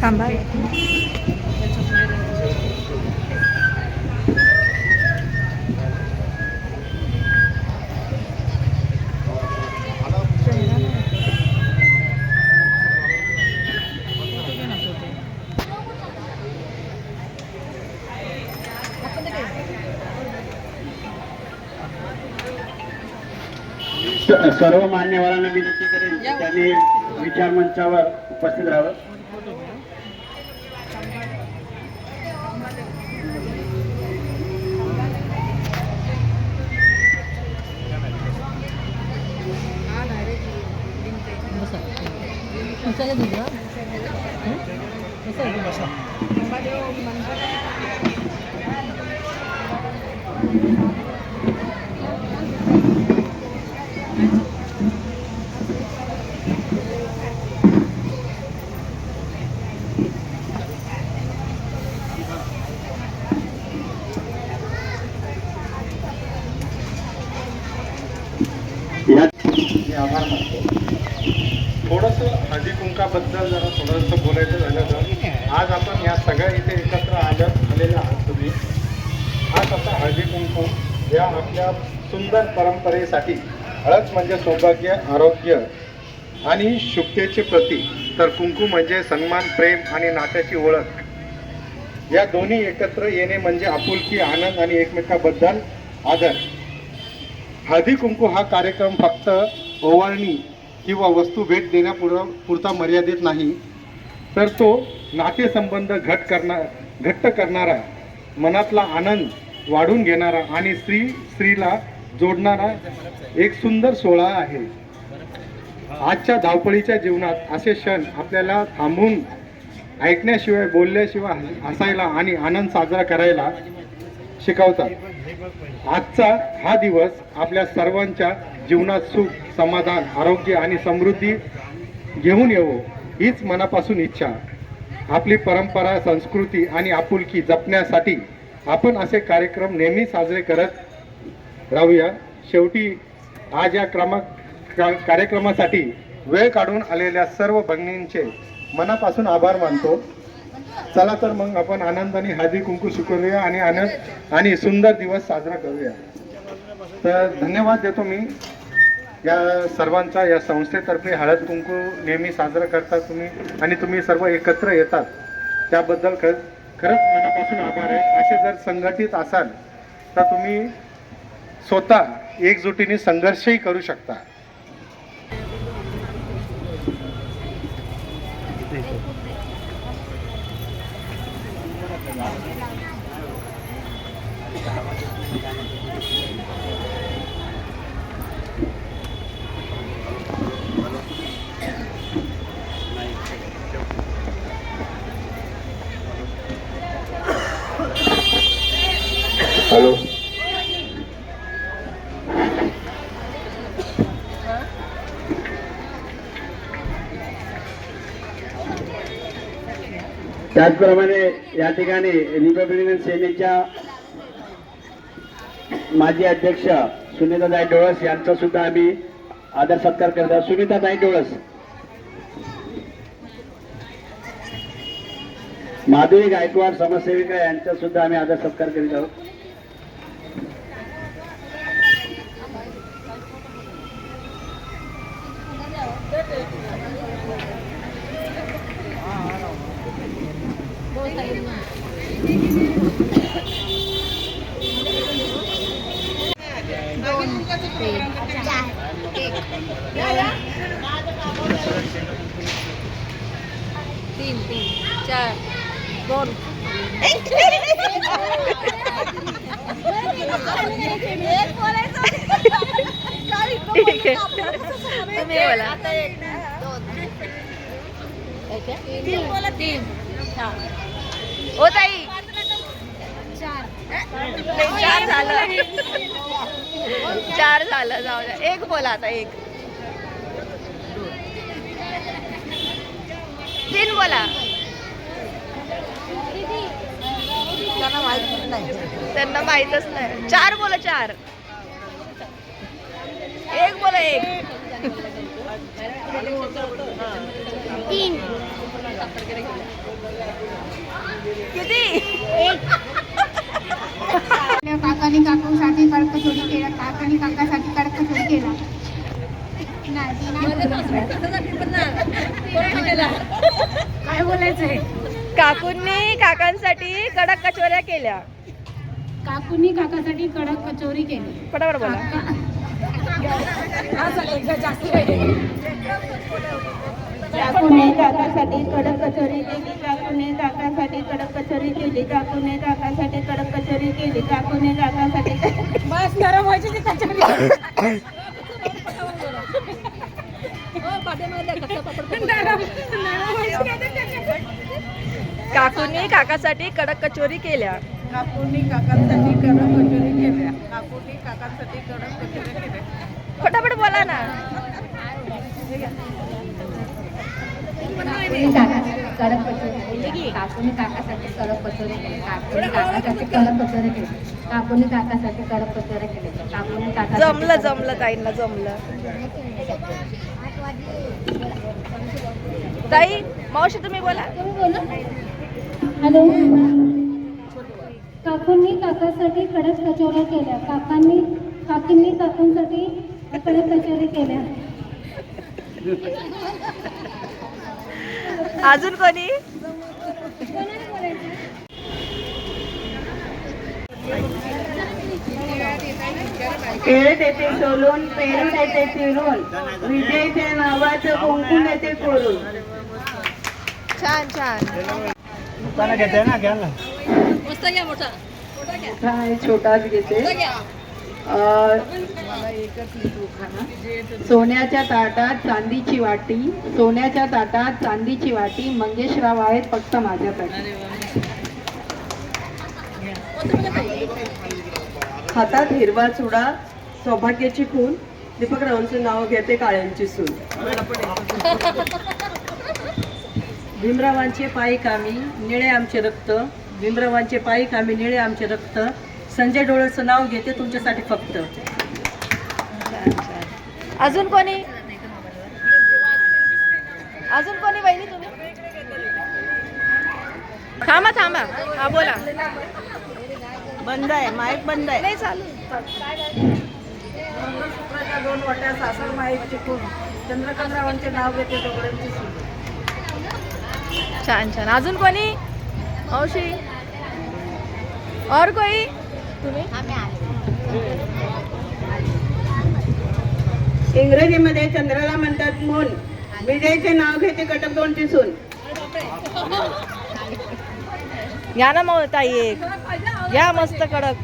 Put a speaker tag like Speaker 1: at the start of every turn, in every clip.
Speaker 1: थांबा.
Speaker 2: सर्व मान्यवरांना विनंती करेन त्यांनी विचार मंचावर उपस्थित राहावं.
Speaker 3: आभार मानतो. थोडंसं हळदी कुंकाबद्दल जरा थोडंसं बोलायचं झालं तर आज आपण या सगळ्या इथे एकत्र आलेले आहात तुम्ही. आज आता हळदी कुंकू या आपल्या सुंदर परंपरेसाठी हळद म्हणजे सौभाग्य, आरोग्य आणि शुभतेचे प्रतीक, तर कुंकू म्हणजे सन्मान, प्रेम आणि नात्याची ओळख. या दोन्ही एकत्र येणे म्हणजे आपुलकी, आनंद आणि एकमेकाबद्दल आदर. हळदी कुंकू हा कार्यक्रम फक्त ओवाळणी किंवा वस्तू भेट देण्यापुरता मर्यादित नाही, तर तो नातेसंबंध घट्ट करणारा, मनातला आनंद वाढून घेणारा आणि स्त्रीला जोडणारा एक सुंदर सोहळा आहे. आजच्या धावपळीच्या जीवनात असे क्षण आपल्याला थांबून ऐकण्याशिवाय, बोलल्याशिवाय हसायला आणि आनंद साजरा करायला शिकवतात. आजचा हा दिवस आपल्या सर्वांच्या जीवनात सुख, समाधान, आरोग्य आणि समृद्धी घेऊन येवो हीच मनापासून इच्छा. आपली परंपरा, संस्कृती आणि आपुलकी जपण्यासाठी आपण असे कार्यक्रम नेहमी साजरे करत राहूया. शेवटी आज या कार्यक्रमासाठी वेळ काढून आलेल्या सर्व भगिनींचे मनापासून आभार मानतो. चला तर मग आपण आनंदाने हळदी कुंकू स्वीकारूया आणि आनंद आणि सुंदर दिवस साजरा करूया. तर धन्यवाद देतो मी या सर्वांचा. या संस्थेतर्फे हळद कुंकू नेहमी साजरा करता तुम्ही आणि तुम्ही सर्व एकत्र येतात त्याबद्दल खरंच मनापासून आभार आहे. असे जर संघटित असाल तर तुम्ही स्वतः एकजुटीने संघर्षही करू शकता. हॅलो.
Speaker 2: त्याचप्रमाणे या ठिकाणी रिपब्लिकन सेनेच्या माजी अध्यक्ष सुनीताताई डोळस यांचा सुद्धा आम्ही आदर सत्कार करत आहोत. सुनीताताई डोळस, माधुरी गायकवाड समाजसेविका यांचा सुद्धा आम्ही आदर सत्कार करीत आहोत.
Speaker 1: तीन 4 2 ठीक आहे. तुम्ही बोला. 3 ओ ताई 4 झालं. 4 झालं. जाऊ द्या. 1 बोला आता. 1 3 बोला. त्यांना माहितच नाही. 4 बोला. 4 1 बोला. 1 3 किती?
Speaker 4: काकाने काकूसाठी कडक कचोरी केला. काकाने काकासाठी कडक कचोरी केला. काय बोलायचंय?
Speaker 1: काकूंनी काकांसाठी कडक कचोऱ्या केल्या.
Speaker 4: काकूनी काकासाठी कडक कचोरी केली.
Speaker 1: फटाफट बोला.
Speaker 4: काकूने काकासाठी कडक कचोरी केली. काकूने काकासाठी कडक कचोरी केली. काकूने काकासाठी कडक कचोरी केली. काकूने काकासाठी बस नरम व्हायची ती कचोरी.
Speaker 1: काकूंनी काकासाठी कडक कचोरी केल्या.
Speaker 4: काकूनी काकांसाठी कडक कचोरी केल्या. काकूनी काकांसाठी कडक कचोरी केल्या.
Speaker 1: फटाफट बोला ना.
Speaker 4: काकूनी कडक कचोरी केली. काकूनी काकासाठी कडक कचोरी केली. काकूनी काकासाठी कडक कचोरी केली. काकूनी काकासाठी कडक कचोरी केली. काकूनी काका
Speaker 1: जमलं ताईंना जमलं. ताई मावशी तुम्ही बोला.
Speaker 4: हॅलो. काकूंनी काकासाठी कडक कचोऱ्या केल्या. काकींनी काकांसाठी कडक कचोरी केल्या.
Speaker 1: अजून कोणी?
Speaker 5: केळ तेथे सोलून पेरू तेथे चिरून विजयच्या नावाचं कुंकू तेथे कोरून.
Speaker 1: छान छान.
Speaker 5: मोठा आणि छोटाच घेते. सोन्याच्या ताटात चांदीची वाटी. सोन्याच्या ताटात चांदीची वाटी. मंगेशराव आहेत फक्त माझ्यासाठी. हातात हिरवा चुडा सौभाग्याची खून. दीपकरावांचं नाव घेते काळ्यांची सून. भीमरावांचे पायी कामी निळे आमचे रक्त. भीमरावांचे पायी कामी निळे आमचे रक्त. संजय डोळसचं नाव घेते तुमच्यासाठी फक्त.
Speaker 1: अजून कोणी? अजून कोणी वहिनी तुम्ही? थांबा हा बोला.
Speaker 5: बंद आहे माईक बंद आहे.
Speaker 1: नाही चालू.
Speaker 5: 2 वाट्या सासर माईकची खून. चंद्रकांतरावांचे नाव घेते डोळ्यांची सून.
Speaker 1: छान छान. अजून कोणी? मावशी और कोई? तुम्ही?
Speaker 5: इंग्रजीमध्ये चंद्राला म्हणतात मून. विजयचे नाव घेते कटक 2ची सून.
Speaker 1: या ना मग ताई एक या मस्त कडक.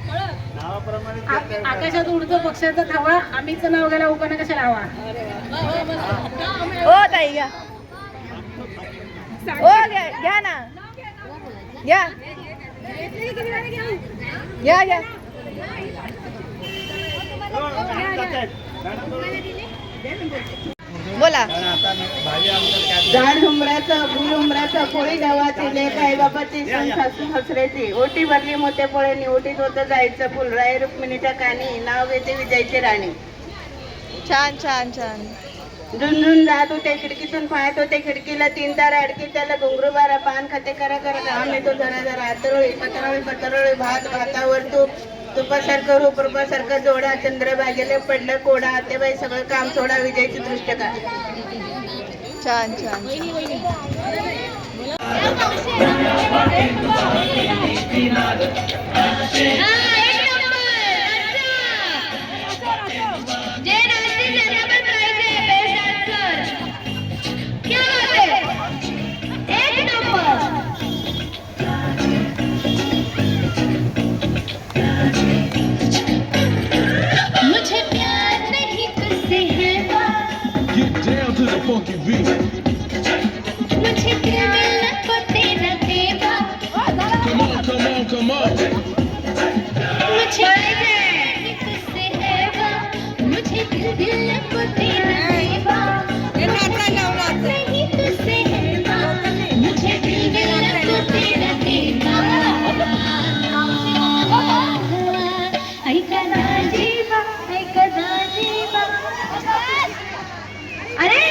Speaker 4: आकाशात उडतो पक्षाचा धावा. आम्हीच नाव घ्यायला उपाना कशा लावा.
Speaker 1: ओ ताई घ्या. ओ घ्या ना. घ्या बोला.
Speaker 5: झाड हुमऱ्याचं फुल हुमऱ्याचं पोळी गावाची लेख आई बाबाची सण सासू हसऱ्याची. ओटी भरली मोठ्या पोळ्यानी. ओटीत होतं जायचं फुल. राय रुक्मिणीच्या कानी. नाव घेते विजयची राणी.
Speaker 1: छान छान छान.
Speaker 5: झुंझुन जात होते खिडकीतून पाहत होते खिडकीला. 3 तारा अडकी त्याला घुंगरू बारा. पान खाते करा घाम येतो जरा जरा. आतरोळी पतरोळी भात भातावर तूप. तुपासारखं रूप रूपासारखं जोडा. चंद्र भागेले पडलं कोडा. आतेबाई सगळं काम सोडा. विजयची दृष्ट का.
Speaker 1: छान छान.
Speaker 6: मुझे प्यार नहीं तुझसे है
Speaker 7: Get down to the funky beat.
Speaker 6: मुझे दिल मिलना को तेरा देवा
Speaker 7: Come on.
Speaker 6: मुझे नहीं तुझसे है मुझे दिल मिलना को तेरा देवा नहीं तुझसे है मुझे दिल मिलना को तेरा देवा ऐका ना जीवा अरे